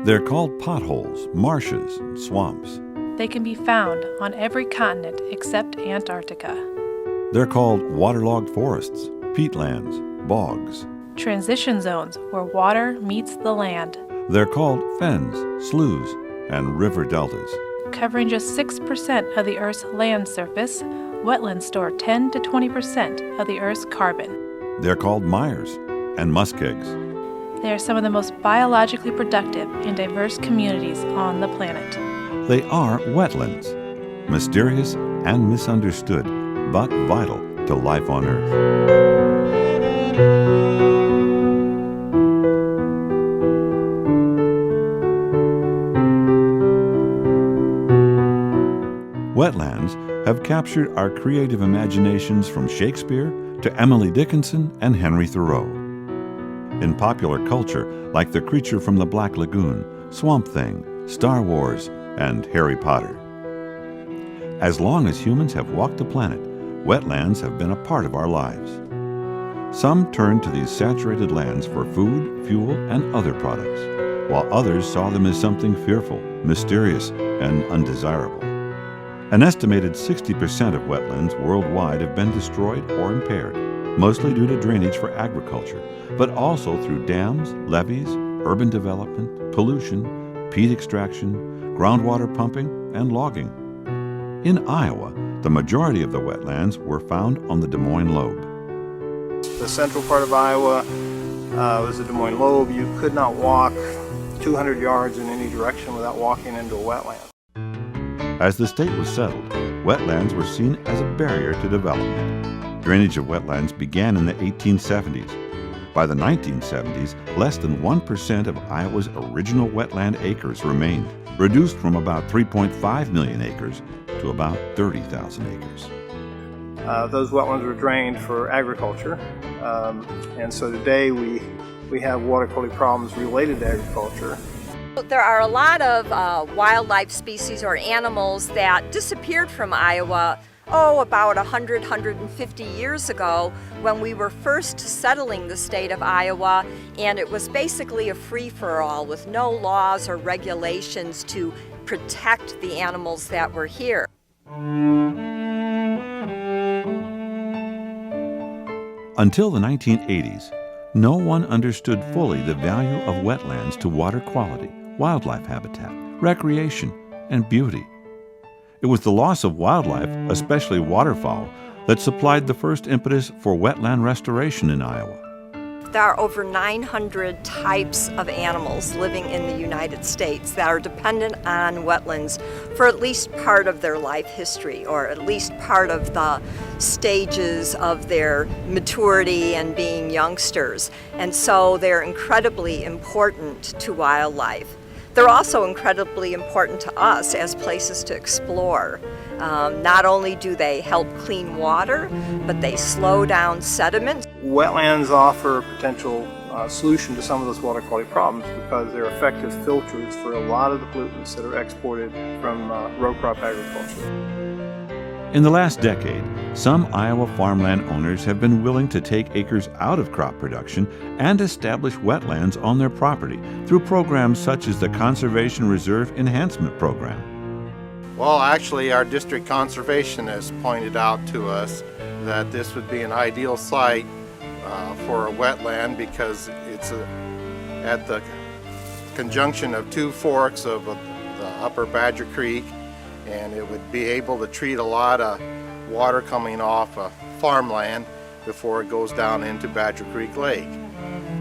They're called potholes, marshes, and swamps. They can be found on every continent except Antarctica. They're called waterlogged forests, peatlands, bogs. Transition zones where water meets the land. They're called fens, sloughs, and river deltas. Covering just 6% of the Earth's land surface, wetlands store 10 to 20% of the Earth's carbon. They're called mires and muskegs. They are some of the most biologically productive and diverse communities on the planet. They are wetlands, mysterious and misunderstood, but vital to life on Earth. Wetlands have captured our creative imaginations from Shakespeare to Emily Dickinson and Henry Thoreau. In popular culture, like the creature from the Black Lagoon, Swamp Thing, Star Wars, and Harry Potter. As long as humans have walked the planet, wetlands have been a part of our lives. Some turned to these saturated lands for food, fuel, and other products, while others saw them as something fearful, mysterious, and undesirable. An estimated 60% of wetlands worldwide have been destroyed or impaired, mostly due to drainage for agriculture, but also through dams, levees, urban development, pollution, peat extraction, groundwater pumping, and logging. In Iowa, the majority of the wetlands were found on the Des Moines Lobe. The central part of Iowa was the Des Moines Lobe. You could not walk 200 yards in any direction without walking into a wetland. As the state was settled, wetlands were seen as a barrier to development. Drainage of wetlands began in the 1870s. By the 1970s, less than 1% of Iowa's original wetland acres remained, reduced from about 3.5 million acres to about 30,000 acres. Those wetlands were drained for agriculture, and so today we have water quality problems related to agriculture. There are a lot of wildlife species or animals that disappeared from Iowa, about 100, 150 years ago when we were first settling the state of Iowa, and it was basically a free-for-all with no laws or regulations to protect the animals that were here. Until the 1980s, no one understood fully the value of wetlands to water quality, wildlife habitat, recreation, and beauty. It was the loss of wildlife, especially waterfowl, that supplied the first impetus for wetland restoration in Iowa. There are over 900 types of animals living in the United States that are dependent on wetlands for at least part of their life history, or at least part of the stages of their maturity and being youngsters. And so they're incredibly important to wildlife. They're also incredibly important to us as places to explore. Not only do they help clean water, but they slow down sediment. Wetlands offer a potential solution to some of those water quality problems because they're effective filters for a lot of the pollutants that are exported from row crop agriculture. In the last decade, some Iowa farmland owners have been willing to take acres out of crop production and establish wetlands on their property through programs such as the Conservation Reserve Enhancement Program. Well, actually, our district conservation has pointed out to us that this would be an ideal site for a wetland because it's at the conjunction of two forks of the upper Badger Creek, and it would be able to treat a lot of water coming off of farmland before it goes down into Badger Creek Lake.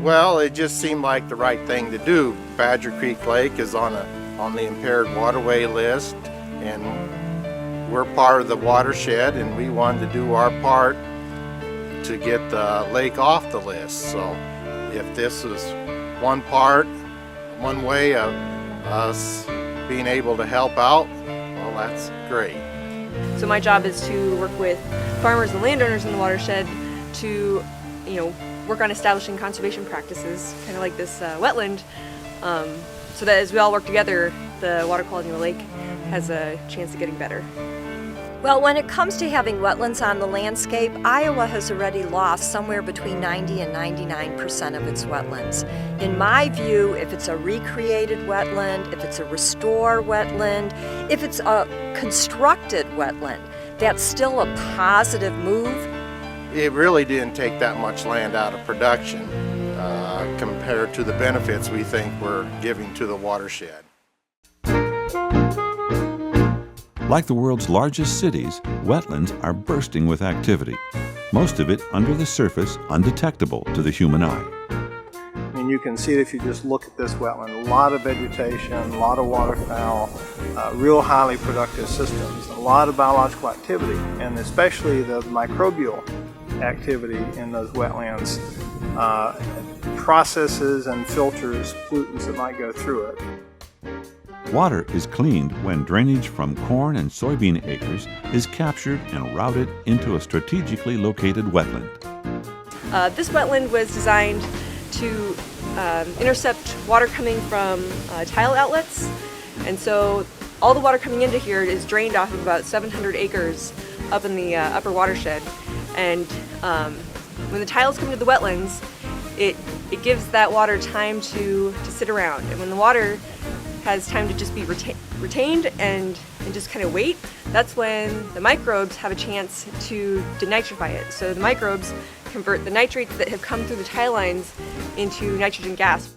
Well, it just seemed like the right thing to do. Badger Creek Lake is on the impaired waterway list, and we're part of the watershed, and we wanted to do our part to get the lake off the list. So if this is one way of us being able to help out, well, that's great. So my job is to work with farmers and landowners in the watershed to, work on establishing conservation practices, kind of like this wetland, so that as we all work together, the water quality in the lake has a chance of getting better. Well, when it comes to having wetlands on the landscape, Iowa has already lost somewhere between 90 and 99% of its wetlands. In my view, if it's a recreated wetland, if it's a restore wetland, if it's a constructed wetland, that's still a positive move. It really didn't take that much land out of production compared to the benefits we think we're giving to the watershed. Like the world's largest cities, wetlands are bursting with activity, most of it under the surface, undetectable to the human eye. I mean, you can see it if you just look at this wetland. A lot of vegetation, a lot of waterfowl, real highly productive systems, a lot of biological activity, and especially the microbial activity in those wetlands processes and filters pollutants that might go through it. Water is cleaned when drainage from corn and soybean acres is captured and routed into a strategically located wetland. This wetland was designed to intercept water coming from tile outlets, and so all the water coming into here is drained off of about 700 acres up in the upper watershed. And when the tiles come to the wetlands, it gives that water time to sit around, and when the water has time to just be retained and just kind of wait, that's when the microbes have a chance to denitrify it. So the microbes convert the nitrates that have come through the tile lines into nitrogen gas.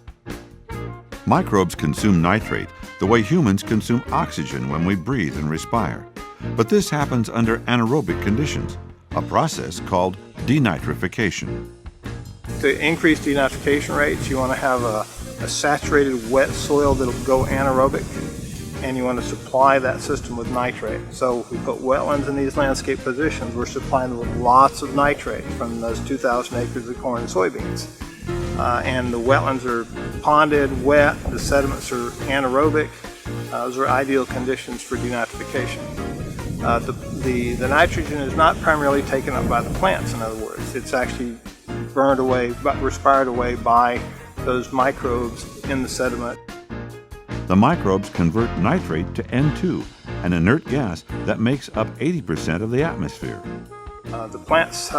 Microbes consume nitrate the way humans consume oxygen when we breathe and respire. But this happens under anaerobic conditions, a process called denitrification. To increase denitrification rates, you want to have a saturated wet soil that'll go anaerobic, and you want to supply that system with nitrate. So if we put wetlands in these landscape positions, we're supplying them with lots of nitrate from those 2,000 acres of corn and soybeans. And the wetlands are ponded, wet, the sediments are anaerobic. Those are ideal conditions for denitrification. The nitrogen is not primarily taken up by the plants, in other words. It's actually burned away, respired away by those microbes in the sediment. The microbes convert nitrate to N2, an inert gas that makes up 80% of the atmosphere. The plants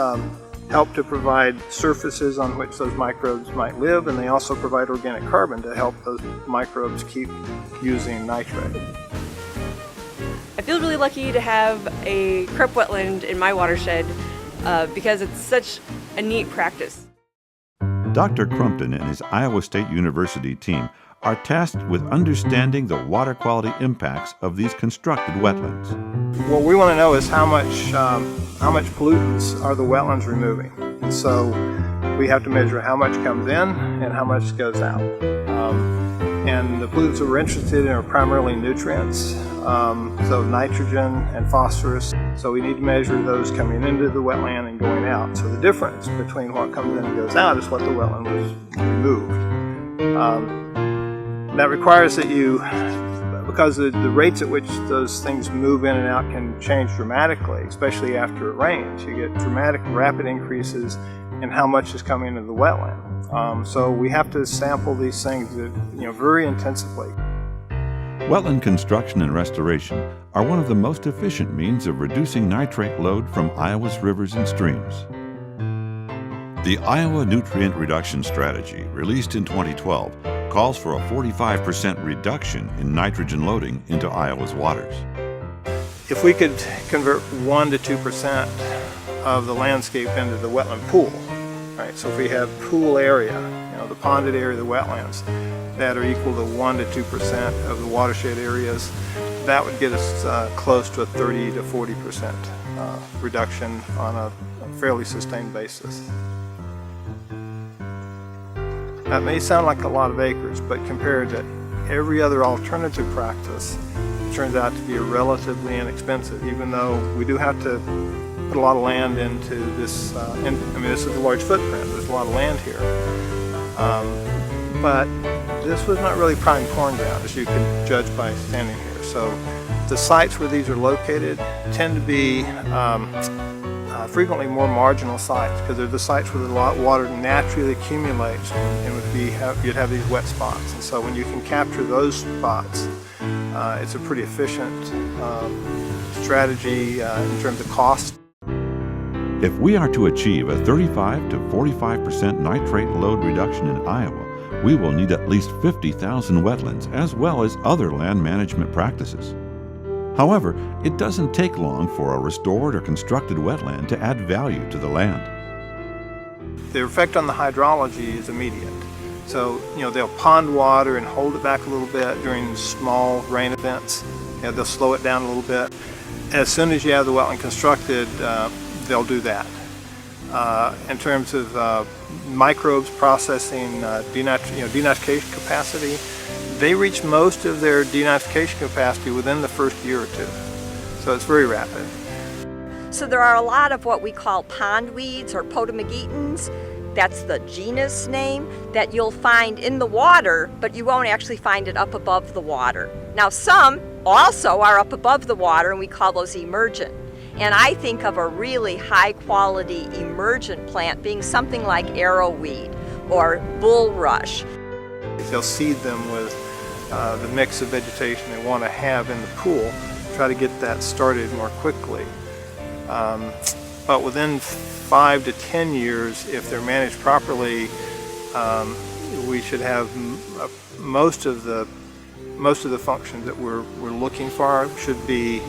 help to provide surfaces on which those microbes might live, and they also provide organic carbon to help those microbes keep using nitrate. I feel really lucky to have a crop wetland in my watershed because it's such a neat practice. Dr. Crumpton and his Iowa State University team are tasked with understanding the water quality impacts of these constructed wetlands. What we want to know is how much pollutants are the wetlands removing. And so we have to measure how much comes in and how much goes out. And the pollutants that we're interested in are primarily nutrients, so nitrogen and phosphorus. So we need to measure those coming into the wetland and going out. So the difference between what comes in and goes out is what the wetland was removed. That requires that you, because the rates at which those things move in and out can change dramatically, especially after it rains. You get dramatic, rapid increases in how much is coming into the wetland. So we have to sample these things very intensively. Wetland construction and restoration are one of the most efficient means of reducing nitrate load from Iowa's rivers and streams. The Iowa Nutrient Reduction Strategy, released in 2012, calls for a 45% reduction in nitrogen loading into Iowa's waters. If we could convert 1 to 2% of the landscape into the wetland pool, right? So if we have pool area, the ponded area, the wetlands, that are equal to 1 to 2% of the watershed areas, that would get us close to a 30 to 40% reduction on a fairly sustained basis. That may sound like a lot of acres, but compared to every other alternative practice, it turns out to be relatively inexpensive, even though we do have to put a lot of land into this. This is a large footprint. There's a lot of land here. But this was not really prime corn ground, as you can judge by standing here. So the sites where these are located tend to be frequently more marginal sites, because they're the sites where the water naturally accumulates and you'd have these wet spots. And so when you can capture those spots, it's a pretty efficient strategy in terms of cost. If we are to achieve a 35 to 45% nitrate load reduction in Iowa, we will need at least 50,000 wetlands as well as other land management practices. However, it doesn't take long for a restored or constructed wetland to add value to the land. The effect on the hydrology is immediate. So, they'll pond water and hold it back a little bit during small rain events. They'll slow it down a little bit. As soon as you have the wetland constructed, they'll do that. In terms of microbes processing denitrification capacity, they reach most of their denitrification capacity within the first year or two. So it's very rapid. So there are a lot of what we call pond weeds or potamogetans. That's the genus name that you'll find in the water, but you won't actually find it up above the water. Now some also are up above the water, and we call those emergent. And I think of a really high quality emergent plant being something like arrowweed or bulrush. They'll seed them with the mix of vegetation they want to have in the pool, try to get that started more quickly. But within 5 to 10 years, if they're managed properly, we should have most of the functions that we're looking for should be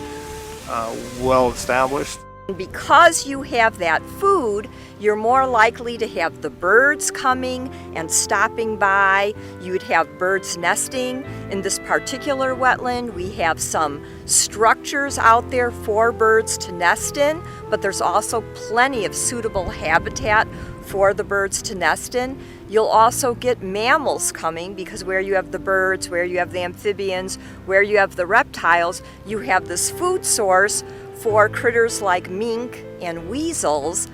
well established. Because you have that food, you're more likely to have the birds coming and stopping by. You'd have birds nesting in this particular wetland. We have some structures out there for birds to nest in, but there's also plenty of suitable habitat for the birds to nest in. You'll also get mammals coming, because where you have the birds, where you have the amphibians, where you have the reptiles, you have this food source for critters like mink and weasels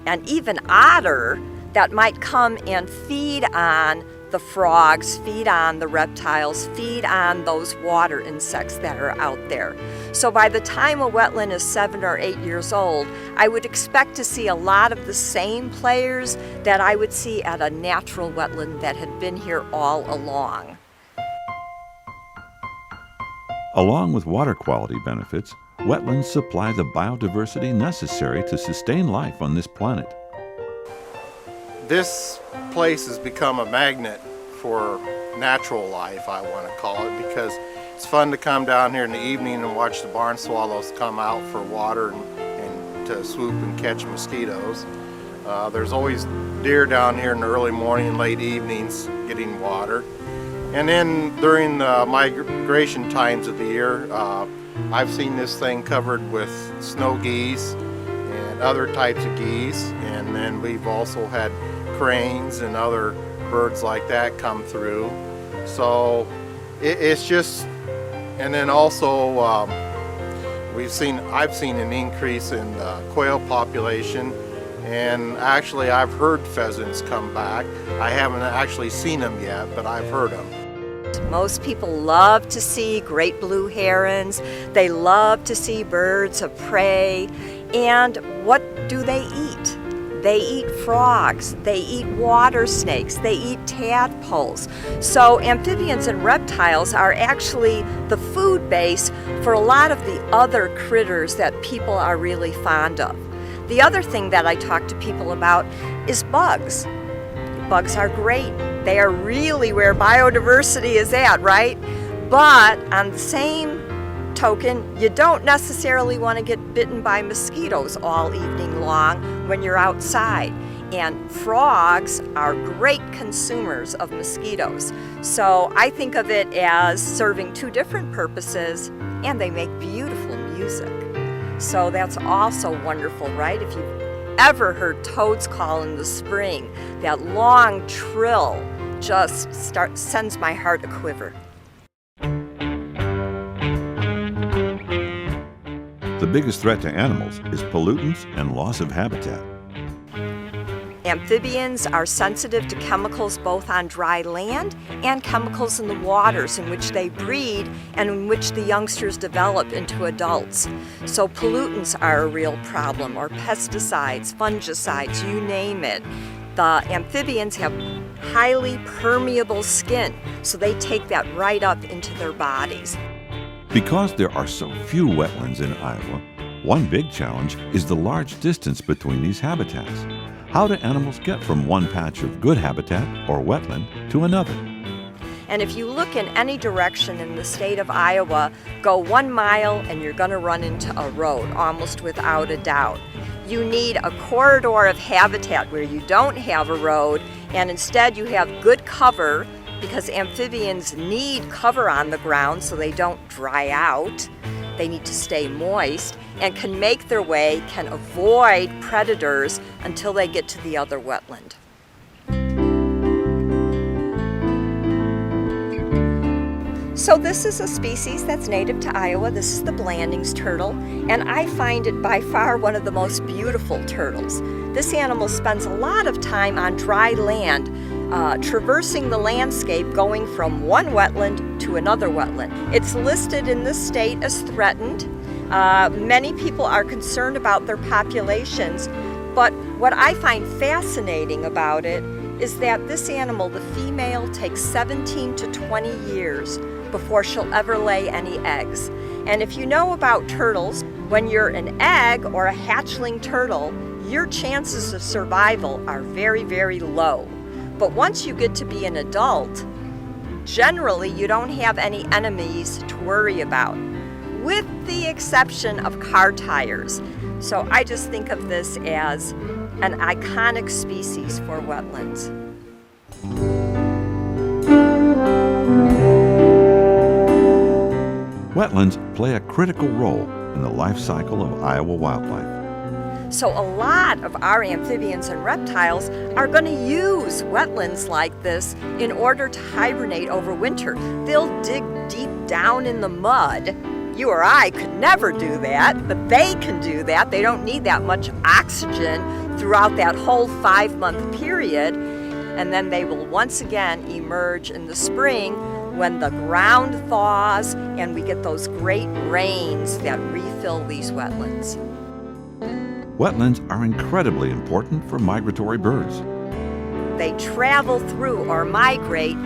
and even otter that might come and feed on the frogs, feed on the reptiles, feed on those water insects that are out there. So by the time a wetland is 7 or 8 years old, I would expect to see a lot of the same players that I would see at a natural wetland that had been here all along. Along with water quality benefits, wetlands supply the biodiversity necessary to sustain life on this planet. This place has become a magnet for natural life, I want to call it, because it's fun to come down here in the evening and watch the barn swallows come out for water and to swoop and catch mosquitoes. There's always deer down here in the early morning and late evenings getting water. And then during the migration times of the year, I've seen this thing covered with snow geese and other types of geese, and then we've also had cranes and other birds like that come through. So it's just, and then also I've seen an increase in the quail population, and actually I've heard pheasants come back. I haven't actually seen them yet, but I've heard them. Most people love to see great blue herons. They love to see birds of prey. And what do they eat? They eat frogs, they eat water snakes, they eat tadpoles. So amphibians and reptiles are actually the food base for a lot of the other critters that people are really fond of. The other thing that I talk to people about is bugs. Bugs are great. They are really where biodiversity is at, right? But on the same token, you don't necessarily want to get bitten by mosquitoes all evening long when you're outside. And frogs are great consumers of mosquitoes. So I think of it as serving two different purposes, and they make beautiful music. So that's also wonderful, right? If you've ever heard toads call in the spring, that long trill just sends my heart a quiver. The biggest threat to animals is pollutants and loss of habitat. Amphibians are sensitive to chemicals both on dry land and chemicals in the waters in which they breed and in which the youngsters develop into adults. So pollutants are a real problem, or pesticides, fungicides, you name it. The amphibians have highly permeable skin, so they take that right up into their bodies. Because there are so few wetlands in Iowa, one big challenge is the large distance between these habitats. How do animals get from one patch of good habitat or wetland to another? And if you look in any direction in the state of Iowa, go 1 mile and you're going to run into a road, almost without a doubt. You need a corridor of habitat where you don't have a road and instead you have good cover, because amphibians need cover on the ground so they don't dry out. They need to stay moist and can make their way, can avoid predators until they get to the other wetland. So this is a species that's native to Iowa. This is the Blanding's turtle, and I find it by far one of the most beautiful turtles. This animal spends a lot of time on dry land, traversing the landscape, going from one wetland to another wetland. It's listed in this state as threatened. Many people are concerned about their populations, but what I find fascinating about it is that this animal, the female, takes 17 to 20 years before she'll ever lay any eggs. And if you know about turtles, when you're an egg or a hatchling turtle, your chances of survival are very, very low. But once you get to be an adult, generally you don't have any enemies to worry about, with the exception of car tires. So I just think of this as an iconic species for wetlands. Wetlands play a critical role in the life cycle of Iowa wildlife. So a lot of our amphibians and reptiles are going to use wetlands like this in order to hibernate over winter. They'll dig deep down in the mud. You or I could never do that, but they can do that. They don't need that much oxygen throughout that whole 5-month period. And then they will once again emerge in the spring when the ground thaws and we get those great rains that refill these wetlands. Wetlands are incredibly important for migratory birds. They travel through or migrate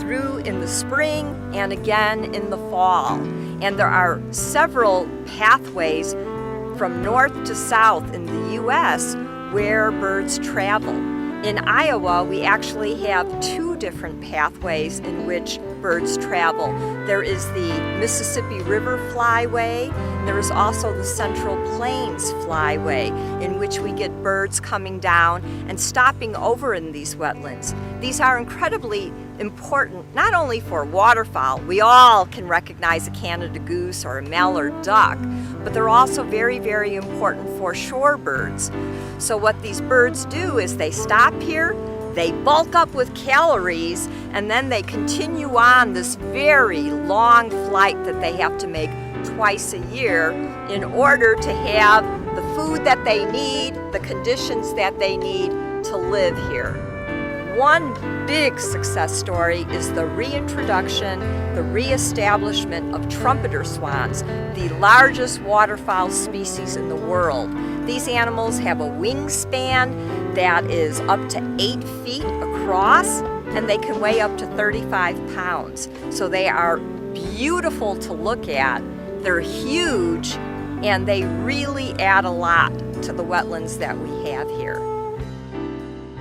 through in the spring and again in the fall. And there are several pathways from north to south in the U.S. where birds travel. In Iowa, we actually have 2 different pathways in which birds travel. There is the Mississippi River Flyway, and there is also the Central Plains Flyway, in which we get birds coming down and stopping over in these wetlands. These are incredibly important, not only for waterfowl. We all can recognize a Canada goose or a mallard duck, but they're also very, very important for shorebirds. So what these birds do is they stop here, they bulk up with calories, and then they continue on this very long flight that they have to make twice a year in order to have the food that they need, the conditions that they need to live here. One big success story is the reintroduction, the reestablishment of trumpeter swans, the largest waterfowl species in the world. These animals have a wingspan that is up to 8 feet across, and they can weigh up to 35 pounds. So they are beautiful to look at, they're huge, and they really add a lot to the wetlands that we have here.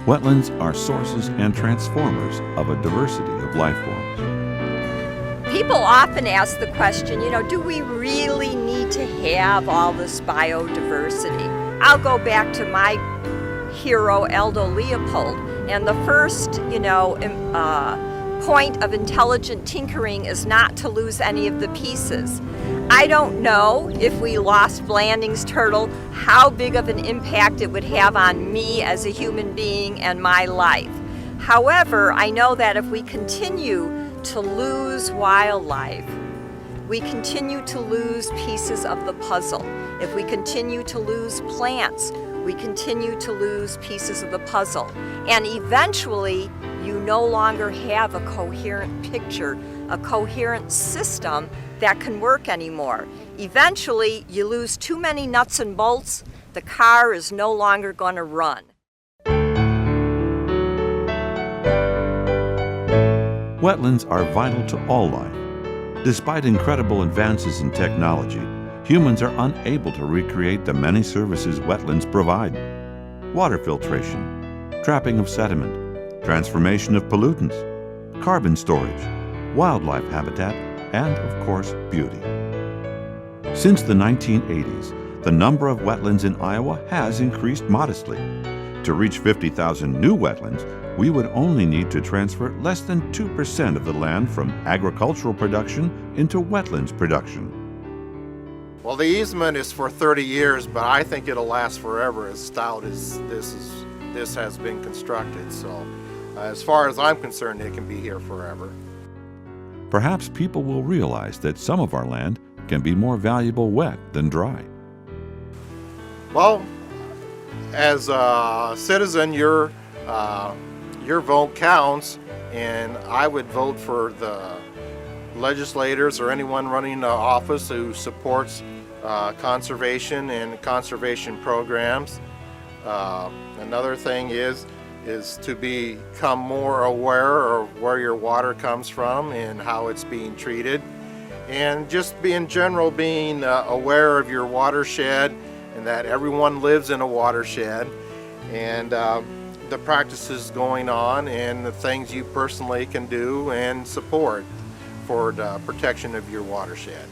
Wetlands are sources and transformers of a diversity of life forms. People often ask the question, do we really need to have all this biodiversity? I'll go back to my hero, Aldo Leopold, and the first, point of intelligent tinkering is not to lose any of the pieces. I don't know if we lost Blanding's turtle, how big of an impact it would have on me as a human being and my life. However, I know that if we continue to lose wildlife, we continue to lose pieces of the puzzle. If we continue to lose plants, we continue to lose pieces of the puzzle. And eventually, you no longer have a coherent picture, a coherent system that can work anymore. Eventually, you lose too many nuts and bolts, the car is no longer going to run. Wetlands are vital to all life. Despite incredible advances in technology, humans are unable to recreate the many services wetlands provide. Water filtration, trapping of sediment, transformation of pollutants, carbon storage, wildlife habitat, and, of course, beauty. Since the 1980s, the number of wetlands in Iowa has increased modestly. To reach 50,000 new wetlands, we would only need to transfer less than 2% of the land from agricultural production into wetlands production. Well, the easement is for 30 years, but I think it'll last forever as stout as this has been constructed. So, as far as I'm concerned, it can be here forever. Perhaps people will realize that some of our land can be more valuable wet than dry. Well, as a citizen, your vote counts, and I would vote for the legislators or anyone running the office who supports conservation and conservation programs. Another thing is to become more aware of where your water comes from and how it's being treated, and just in general being aware of your watershed and that everyone lives in a watershed, and the practices going on and the things you personally can do and support for the protection of your watershed.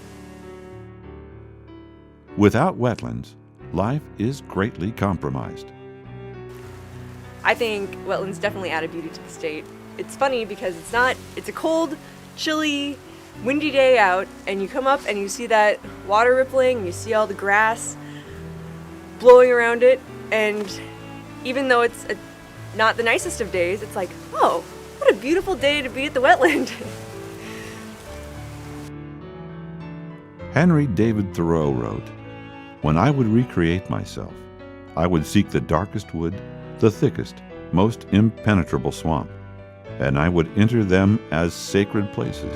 Without wetlands, life is greatly compromised. I think wetlands definitely add a beauty to the state. It's funny because it's a cold, chilly, windy day out, and you come up and you see that water rippling, and you see all the grass blowing around it, and even though it's not the nicest of days, it's like, oh, what a beautiful day to be at the wetland. Henry David Thoreau wrote, "When I would recreate myself, I would seek the darkest wood, the thickest, most impenetrable swamp, and I would enter them as sacred places."